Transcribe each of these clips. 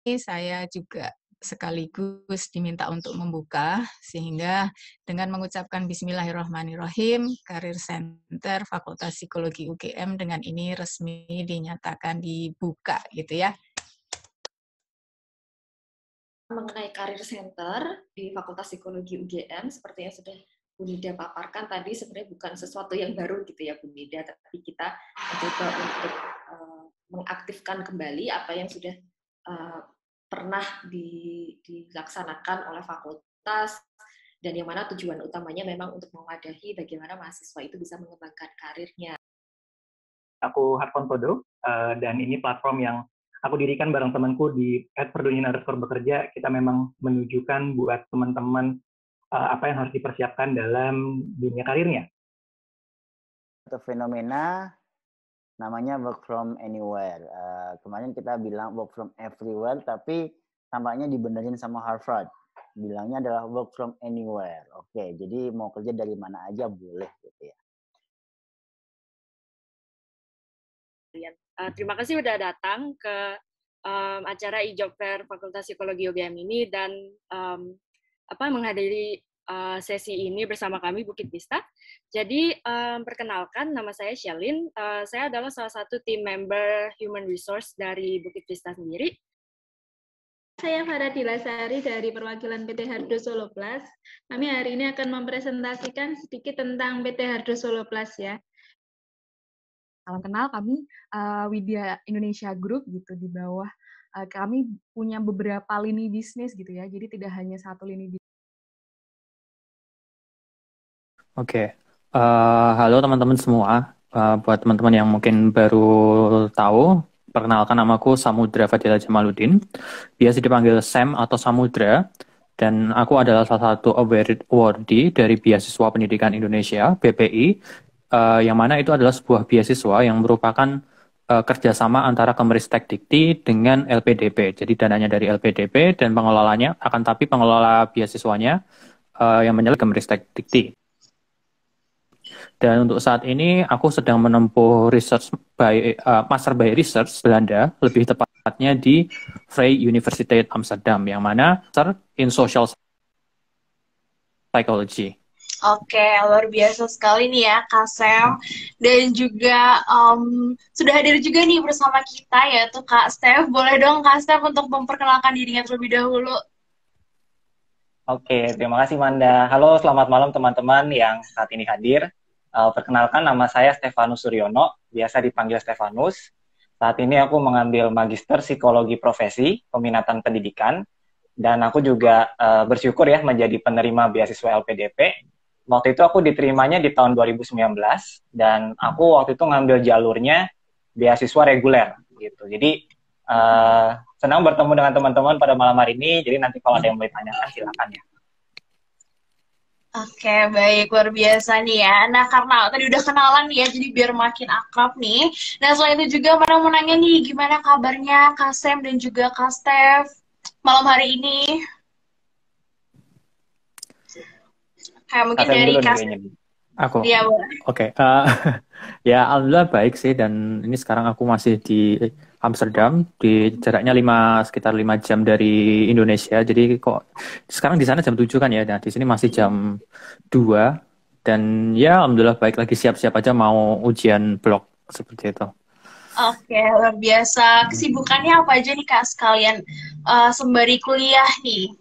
saya juga sekaligus diminta untuk membuka, sehingga dengan mengucapkan Bismillahirrahmanirrahim, Karir Center Fakultas Psikologi UGM dengan ini resmi dinyatakan dibuka, gitu ya. Mengenai Karir Center di Fakultas Psikologi UGM, seperti yang sudah Bu Nida paparkan tadi, sebenarnya bukan sesuatu yang baru gitu ya Bu Nida, tapi kita mencoba untuk mengaktifkan kembali apa yang sudah pernah dilaksanakan oleh fakultas, dan yang mana tujuan utamanya memang untuk mewadahi bagaimana mahasiswa itu bisa mengembangkan karirnya. Aku Harton Todo, dan ini platform yang aku dirikan bareng temanku di @perdunian_bekerja. Kita memang menunjukkan buat teman-teman apa yang harus dipersiapkan dalam dunia karirnya. Satu fenomena namanya work from anywhere. Kemarin kita bilang work from everywhere, tapi tampaknya dibenerin sama Harvard. Bilangnya adalah work from anywhere. Oke, jadi mau kerja dari mana aja boleh gitu ya. Terima kasih sudah datang ke acara e-job fair Fakultas Psikologi UGM ini dan menghadiri sesi ini bersama kami Bukit Vista. Jadi perkenalkan, nama saya Shelin. Saya adalah salah satu tim member Human Resource dari Bukit Vista sendiri. Saya Farah Dilasari dari perwakilan PT Hardo Solo Plus. Kami hari ini akan mempresentasikan sedikit tentang PT Hardo Solo Plus ya. Salam kenal, kami Widya Indonesia Group gitu. Di bawah kami punya beberapa lini bisnis gitu ya, jadi tidak hanya satu lini bisnis. Oke, halo teman-teman semua. Buat teman-teman yang mungkin baru tahu, perkenalkan namaku Samudra Fadila Jamaluddin, biasa dipanggil Sam atau Samudra, dan aku adalah salah satu awardee dari Beasiswa Pendidikan Indonesia (BPI), yang mana itu adalah sebuah beasiswa yang merupakan kerjasama antara Kemristek Dikti dengan LPDP. Jadi dananya dari LPDP dan pengelolanya, tapi pengelola beasiswanya yang menyalurkan Kemristek Dikti. Dan untuk saat ini aku sedang menempuh Master by Research Belanda, lebih tepatnya di Vrije Universiteit Amsterdam, yang mana Master in Social Psychology. Oke, luar biasa sekali nih ya Kak Sam, dan juga sudah hadir juga nih bersama kita yaitu Kak Steph. Boleh dong Kak Steph untuk memperkenalkan dirinya terlebih dahulu. Oke, terima kasih Manda. Halo, selamat malam teman-teman yang saat ini hadir. Perkenalkan, nama saya Stefanus Suryono, biasa dipanggil Stefanus. Saat ini aku mengambil Magister Psikologi Profesi, Peminatan Pendidikan, dan aku juga bersyukur ya menjadi penerima beasiswa LPDP. Waktu itu aku diterimanya di tahun 2019, dan aku waktu itu ngambil jalurnya beasiswa reguler gitu. Jadi senang bertemu dengan teman-teman pada malam hari ini. Jadi nanti kalau ada yang mau ditanyakan silakan ya. Oke, baik, luar biasa nih ya. Nah, karena tadi udah kenalan nih ya, jadi biar makin akrab nih. Nah, selain itu juga mau nanya nih, gimana kabarnya Kak Sam dan juga Kak Steph malam hari ini? Kayak mungkin dari Kak Steph. Aku. Iya, boleh. Oke. Ya, alhamdulillah baik sih, dan ini sekarang aku masih di Amsterdam, di jaraknya sekitar 5 jam dari Indonesia. Jadi kok sekarang di sana jam 7 kan ya. Nah, di sini masih jam 2, dan ya alhamdulillah baik, lagi siap-siap aja mau ujian blog seperti itu. Oke, luar biasa. Kesibukannya apa aja nih Kak sekalian sembari kuliah nih?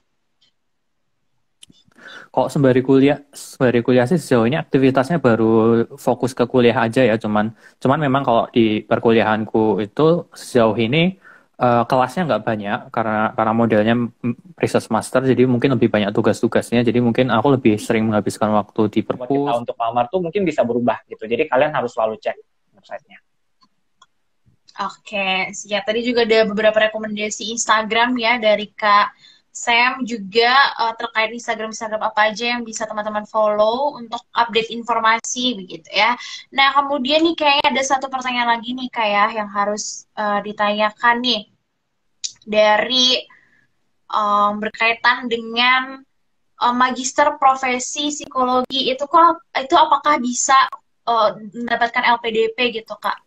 Kok sembari kuliah sih sejauh ini aktivitasnya baru fokus ke kuliah aja ya, cuman memang kalau di perkuliahanku itu sejauh ini kelasnya nggak banyak karena modelnya research master, jadi mungkin lebih banyak tugas-tugasnya, jadi mungkin aku lebih sering menghabiskan waktu di perpus. Kita untuk lamar tuh mungkin bisa berubah gitu, jadi kalian harus selalu cek websitenya. Oke, siap. Tadi juga ada beberapa rekomendasi Instagram ya dari Kak Sam juga terkait Instagram apa aja yang bisa teman-teman follow untuk update informasi begitu ya. Nah, kemudian nih kayaknya ada satu pertanyaan lagi nih kayak yang harus ditanyakan nih dari berkaitan dengan Magister Profesi Psikologi itu apakah bisa mendapatkan LPDP gitu Kak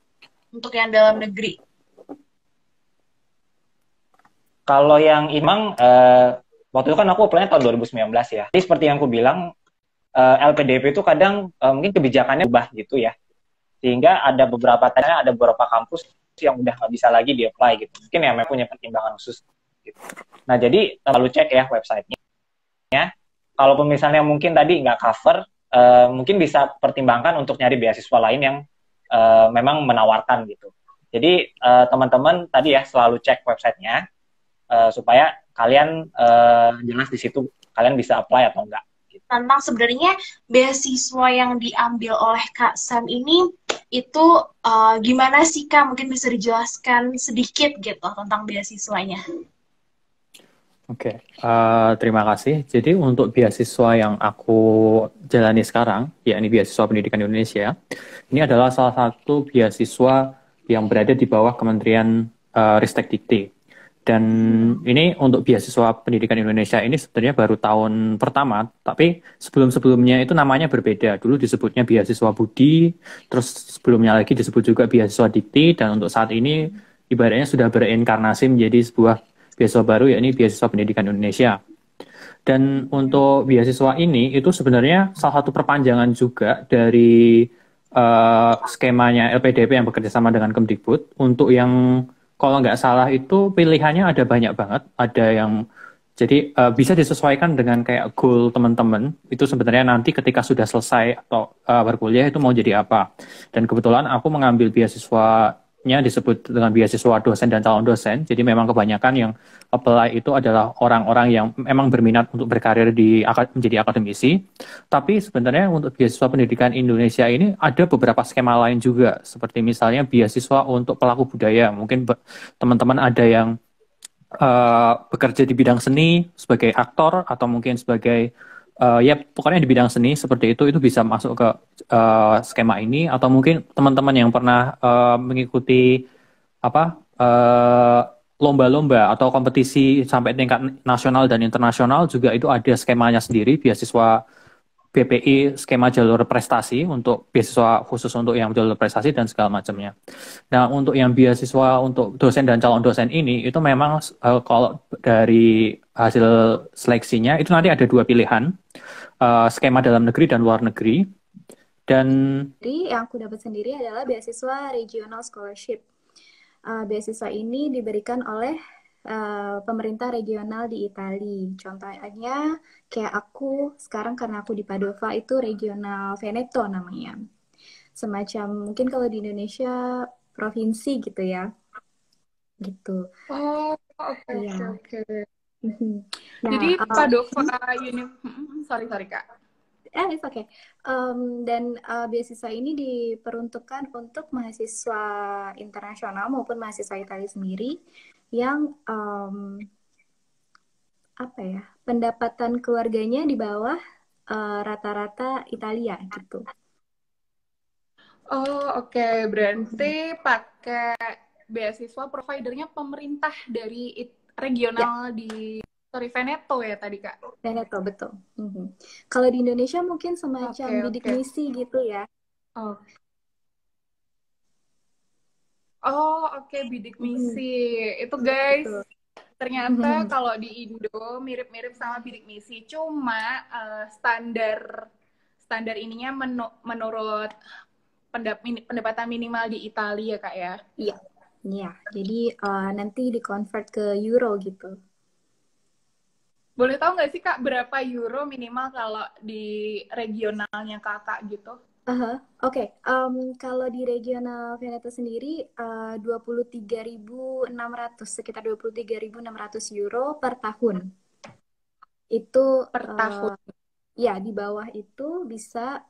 untuk yang dalam negeri? Kalau yang memang waktu itu kan aku apply tahun 2019 ya. Jadi seperti yang aku bilang, LPDP itu kadang mungkin kebijakannya berubah gitu ya. Sehingga ada beberapa kampus yang udah nggak bisa lagi di-apply gitu. Mungkin ya memang punya pertimbangan khusus gitu. Nah, jadi lalu cek ya websitenya. Kalaupun misalnya mungkin tadi nggak cover, mungkin bisa pertimbangkan untuk nyari beasiswa lain yang memang menawarkan gitu. Jadi teman-teman tadi ya selalu cek websitenya supaya kalian jelas di situ kalian bisa apply atau enggak. Tentang sebenarnya beasiswa yang diambil oleh Kak Sam ini itu gimana sih Kak? Mungkin bisa dijelaskan sedikit gitu tentang beasiswanya. Oke, terima kasih. Jadi untuk beasiswa yang aku jalani sekarang, yakni beasiswa pendidikan Indonesia, ini adalah salah satu beasiswa yang berada di bawah Kementerian Ristek-Dikti. Dan ini untuk beasiswa pendidikan Indonesia ini sebenarnya baru tahun pertama, tapi sebelum-sebelumnya itu namanya berbeda. Dulu disebutnya beasiswa Budi, terus sebelumnya lagi disebut juga beasiswa Dikti, dan untuk saat ini ibaratnya sudah bereinkarnasi menjadi sebuah beasiswa baru, yakni beasiswa pendidikan Indonesia. Dan untuk beasiswa ini itu sebenarnya salah satu perpanjangan juga dari skemanya LPDP yang bekerja sama dengan Kemdikbud. Untuk yang kalau nggak salah itu pilihannya ada banyak banget. Ada yang jadi bisa disesuaikan dengan kayak goal teman-teman. Itu sebenarnya nanti ketika sudah selesai atau berkuliah itu mau jadi apa. Dan kebetulan aku mengambil beasiswanya disebut dengan beasiswa dosen dan calon dosen. Jadi memang kebanyakan yang apply itu adalah orang-orang yang memang berminat untuk berkarir menjadi akademisi. Tapi sebenarnya untuk beasiswa pendidikan Indonesia ini ada beberapa skema lain juga. Seperti misalnya beasiswa untuk pelaku budaya. Mungkin teman-teman ada yang bekerja di bidang seni sebagai aktor atau mungkin sebagai ya pokoknya di bidang seni seperti itu bisa masuk ke skema ini. Atau mungkin teman-teman yang pernah mengikuti lomba-lomba atau kompetisi sampai tingkat nasional dan internasional juga itu ada skemanya sendiri, beasiswa BPI, skema jalur prestasi untuk beasiswa khusus untuk yang jalur prestasi dan segala macamnya. Nah, untuk yang beasiswa untuk dosen dan calon dosen ini itu memang kalau dari hasil seleksinya itu nanti ada dua pilihan, skema dalam negeri dan luar negeri. Dan Jadi yang aku dapat sendiri adalah beasiswa regional scholarship. Beasiswa ini diberikan oleh pemerintah regional di Italia. Contohnya kayak aku sekarang karena aku di Padova itu regional Veneto namanya. Semacam mungkin kalau di Indonesia provinsi gitu ya. Gitu. Oh, oke, Iya. oke. Nah, Jadi Padova sorry Kak. It's okay. Dan beasiswa ini diperuntukkan untuk mahasiswa internasional maupun mahasiswa Italia sendiri yang pendapatan keluarganya di bawah rata-rata Italia gitu. Oh, oke. Berarti pakai beasiswa providernya pemerintah dari regional di Veneto ya tadi Kak? Veneto, betul. Kalau di Indonesia mungkin semacam bidik misi gitu ya. Oke, bidik misi. Itu guys, ternyata kalau di Indo mirip-mirip sama bidik misi. Cuma standar ininya menurut pendapatan minimal di Italia Kak ya? Iya. Jadi nanti di-convert ke euro gitu. Boleh tahu nggak sih Kak berapa euro minimal kalau di regionalnya Kakak gitu? Oke. Kalau di regional Veneto sendiri 23.600, sekitar 23.600 euro per tahun. Itu per tahun. Ya, di bawah itu bisa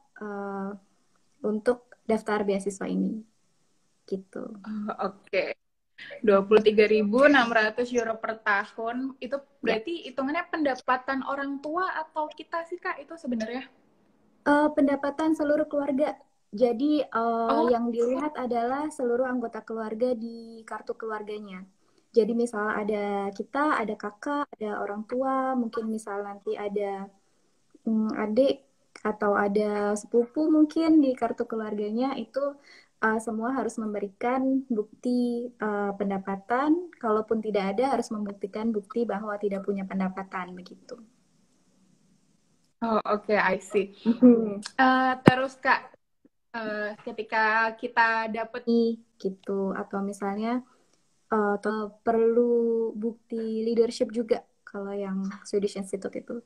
untuk daftar beasiswa ini. Gitu. Oke. 23.600 euro per tahun itu berarti hitungannya pendapatan orang tua atau kita sih Kak itu sebenarnya? Pendapatan seluruh keluarga. Jadi yang dilihat adalah seluruh anggota keluarga di kartu keluarganya. Jadi misal ada kita, ada kakak, ada orang tua, mungkin misal nanti ada adik atau ada sepupu mungkin di kartu keluarganya itu semua harus memberikan bukti pendapatan, kalaupun tidak ada harus membuktikan bukti bahwa tidak punya pendapatan begitu. Oh, oke, I see. Mhm. Terus Kak, ketika kita dapat gitu, atau misalnya perlu bukti leadership juga kalau yang Swedish Institute itu.